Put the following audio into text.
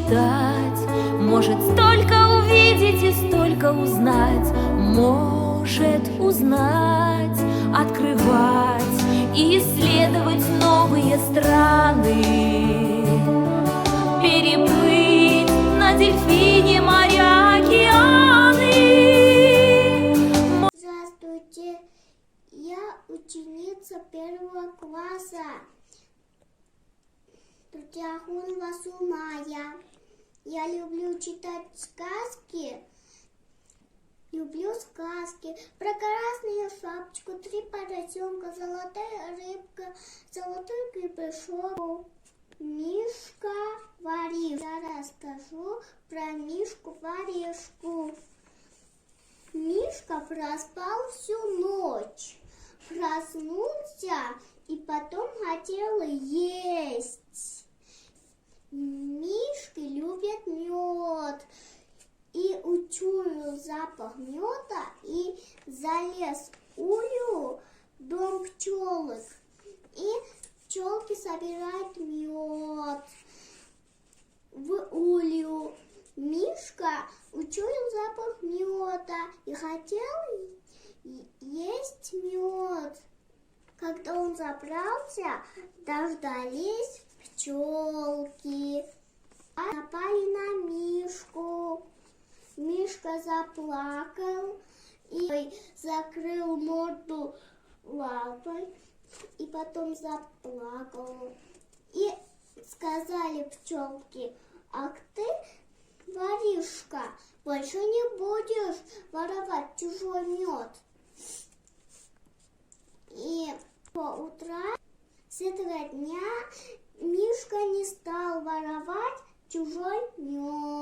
считать, может столько увидеть и столько узнать, может узнать, открывать и исследовать новые страны, переплыть на дельфине моря, океаны. Здравствуйте, я ученица 1 класса. Тутяхун Васумая. Я люблю читать сказки. Люблю сказки про красную шапочку, 3 поросенка, золотая рыбка, золотой гребешок, Мишка-воришка. Я расскажу про Мишку-воришку. Мишка проспал всю ночь, проснулся и потом хотел есть. Мишки любят мед. И учуял запах меда и залез в улью в дом пчелок. И пчелки собирают мед в улью. Мишка учуял запах меда и хотел есть мед. Когда он забрался, дождались пчелки. Напали на Мишку. Мишка заплакал и закрыл морду лапой, и потом заплакал. И сказали пчелки: ах ты, воришка, больше не будешь воровать чужой мед. И по утра с этого дня Мишка не стал воровать чужой мед.